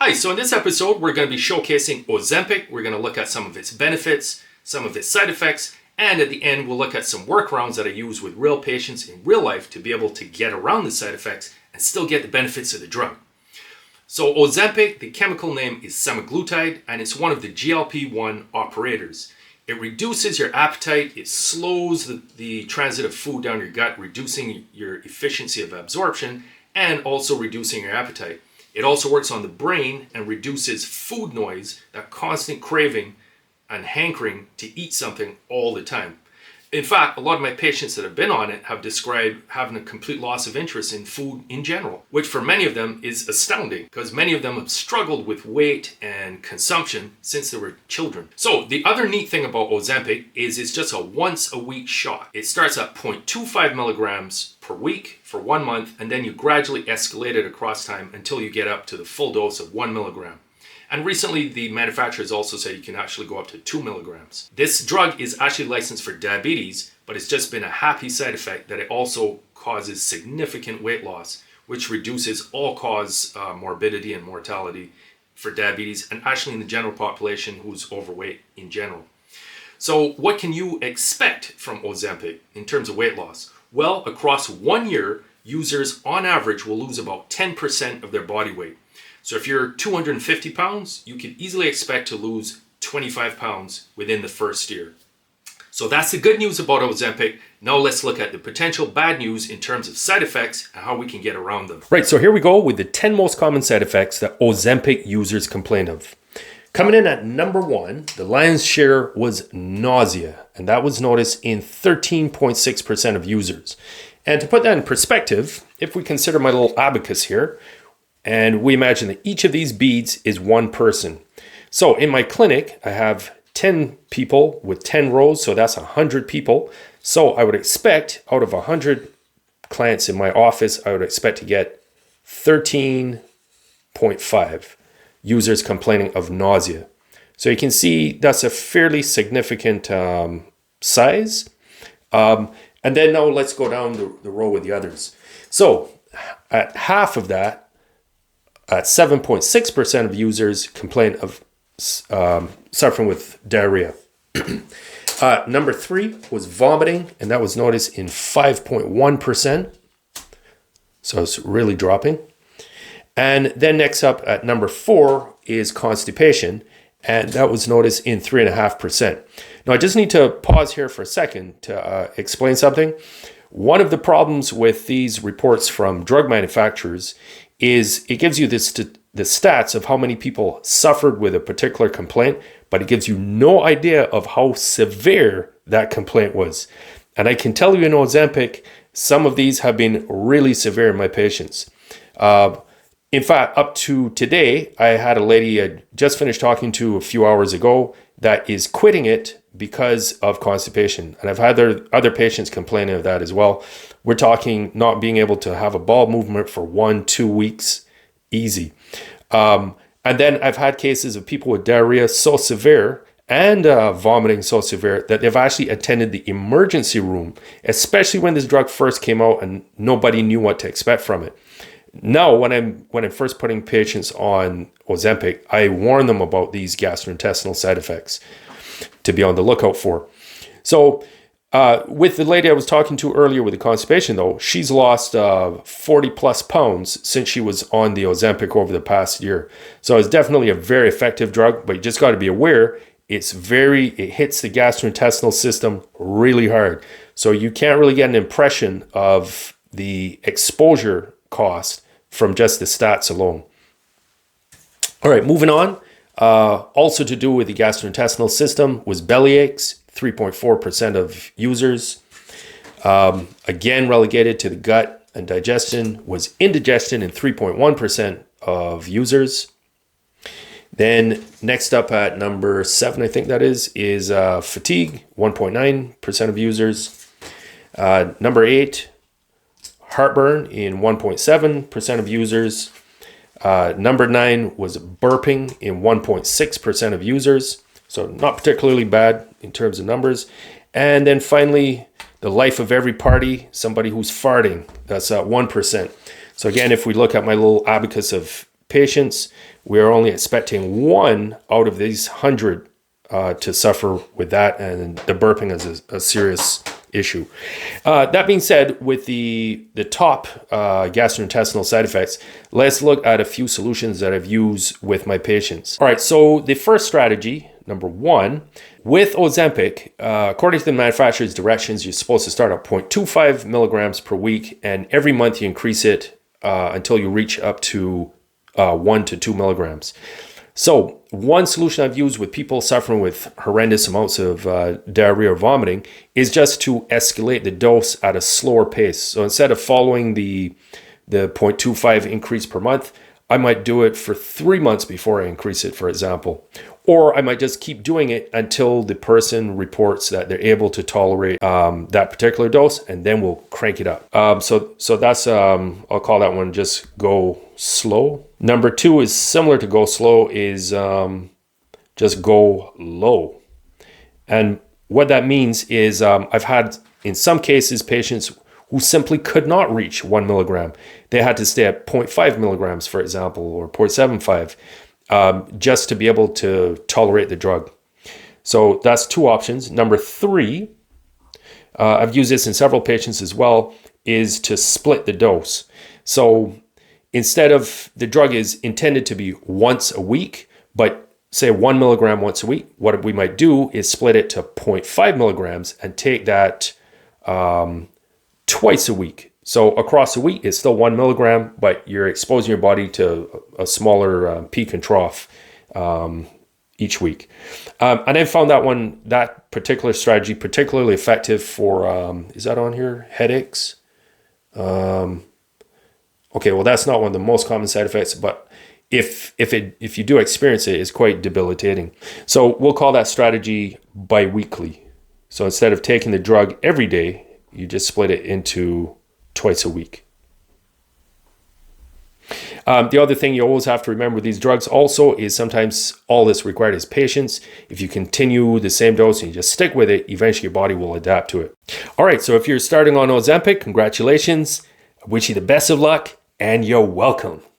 Hi, so in this episode, we're going to be showcasing Ozempic. We're going to look at some of its benefits, some of its side effects, and at the end, we'll look at some workarounds that I use with real patients in real life to be able to get around the side effects and still get the benefits of the drug. So Ozempic, the chemical name is semaglutide, and it's one of the GLP-1 operators. It reduces your appetite, it slows the transit of food down your gut, reducing your efficiency of absorption, and also reducing your appetite. It also works on the brain and reduces food noise, that constant craving and hankering to eat something all the time. In fact, a lot of my patients that have been on it have described having a complete loss of interest in food in general, which for many of them is astounding because many of them have struggled with weight and consumption since they were children. So the other neat thing about Ozempic is it's just a once a week shot. It starts at 0.25 milligrams per week for 1 month, and then you gradually escalate it across time until you get up to the full dose of 1 milligram. And recently, the manufacturers also said you can actually go up to 2 milligrams. This drug is actually licensed for diabetes, but it's just been a happy side effect that it also causes significant weight loss, which reduces all-cause morbidity and mortality for diabetes, and actually in the general population who's overweight in general. So what can you expect from Ozempic in terms of weight loss? Well, across 1 year, users on average will lose about 10% of their body weight. So if you're 250 pounds, you can easily expect to lose 25 pounds within the first year. So that's the good news about Ozempic. Now let's look at the potential bad news in terms of side effects and how we can get around them. Right, so here we go with the 10 most common side effects that Ozempic users complain of. Coming in at number 1, the lion's share was nausea, and that was noticed in 13.6% of users. And to put that in perspective, if we consider my little abacus here, and we imagine that each of these beads is one person. So in my clinic, I have 10 people with 10 rows, so that's 100 people. So I would expect out of 100 clients in my office, I would expect to get 13.5 users complaining of nausea. So you can see that's a fairly significant size. And then now let's go down the row with the others. So at half of that, at 7.6% of users complain of suffering with diarrhea. Number 3 was vomiting, and that was noticed in 5.1%. So it's really dropping. And then next up at number 4 is constipation, and that was noticed in 3.5%. Now I just need to pause here for a second to explain something. One of the problems with these reports from drug manufacturers is it gives you the stats of how many people suffered with a particular complaint, but it gives you no idea of how severe that complaint was. And I can tell you in Ozempic, some of these have been really severe in my patients. In fact, up to today, I had a lady I just finished talking to a few hours ago that is quitting it because of constipation. And I've had other patients complaining of that as well. We're talking not being able to have a bowel movement for 1-2 weeks, easy. And then I've had cases of people with diarrhea so severe and vomiting so severe that they've actually attended the emergency room, especially when this drug first came out and nobody knew what to expect from it. Now, when I'm first putting patients on Ozempic, I warn them about these gastrointestinal side effects to be on the lookout for. So with the lady I was talking to earlier with the constipation, though, she's lost 40 plus pounds since she was on the Ozempic over the past year. So it's definitely a very effective drug, but you just got to be aware it hits the gastrointestinal system really hard. So you can't really get an impression of the exposure cost from just the stats alone. All right, moving on. Also to do with the gastrointestinal system was belly aches, 3.4% of users. Again, relegated to the gut and digestion was indigestion in 3.1% of users. Then next up at number 7, I think that is fatigue, 1.9% of users. Number 8, heartburn in 1.7% of users. Number 9 was burping in 1.6% of users. So not particularly bad in terms of numbers. And then finally, the life of every party, somebody who's farting. That's 1%. So again, if we look at my little abacus of patients, we are only expecting 1 out of these 100 to suffer with that, and the burping is a serious issue. That being said, with the top gastrointestinal side effects, let's look at a few solutions that I've used with my patients. All right, so the first strategy, number 1, with Ozempic, according to the manufacturer's directions, you're supposed to start at 0.25 milligrams per week, and every month you increase it until you reach up to 1 to 2 milligrams. So one solution I've used with people suffering with horrendous amounts of diarrhea or vomiting is just to escalate the dose at a slower pace. So instead of following the 0.25 increase per month, I might do it for 3 months before I increase it, for example. Or I might just keep doing it until the person reports that they're able to tolerate that particular dose, and then we'll crank it up. So that's, I'll call that one just go slow. Number 2 is similar to go slow, is just go low. And what that means is I've had, in some cases, patients who simply could not reach 1 milligram. They had to stay at 0.5 milligrams, for example, or 0.75. Just to be able to tolerate the drug. So that's 2 options. Number 3, I've used this in several patients as well, is to split the dose. So instead of, the drug is intended to be once a week, but say 1 milligram once a week, what we might do is split it to 0.5 milligrams and take that twice a week. So across a week, it's still 1 milligram, but you're exposing your body to a smaller peak and trough each week. And I found that particular strategy particularly effective for, is that on here? Headaches? Okay, well, that's not one of the most common side effects, but if you do experience it, it's quite debilitating. So we'll call that strategy bi-weekly. So instead of taking the drug every day, you just split it into twice a week. The other thing you always have to remember with these drugs also is sometimes all that's required is patience. If you continue the same dose and you just stick with it, eventually your body will adapt to it. All right, so if you're starting on Ozempic, congratulations. I wish you the best of luck, and you're welcome.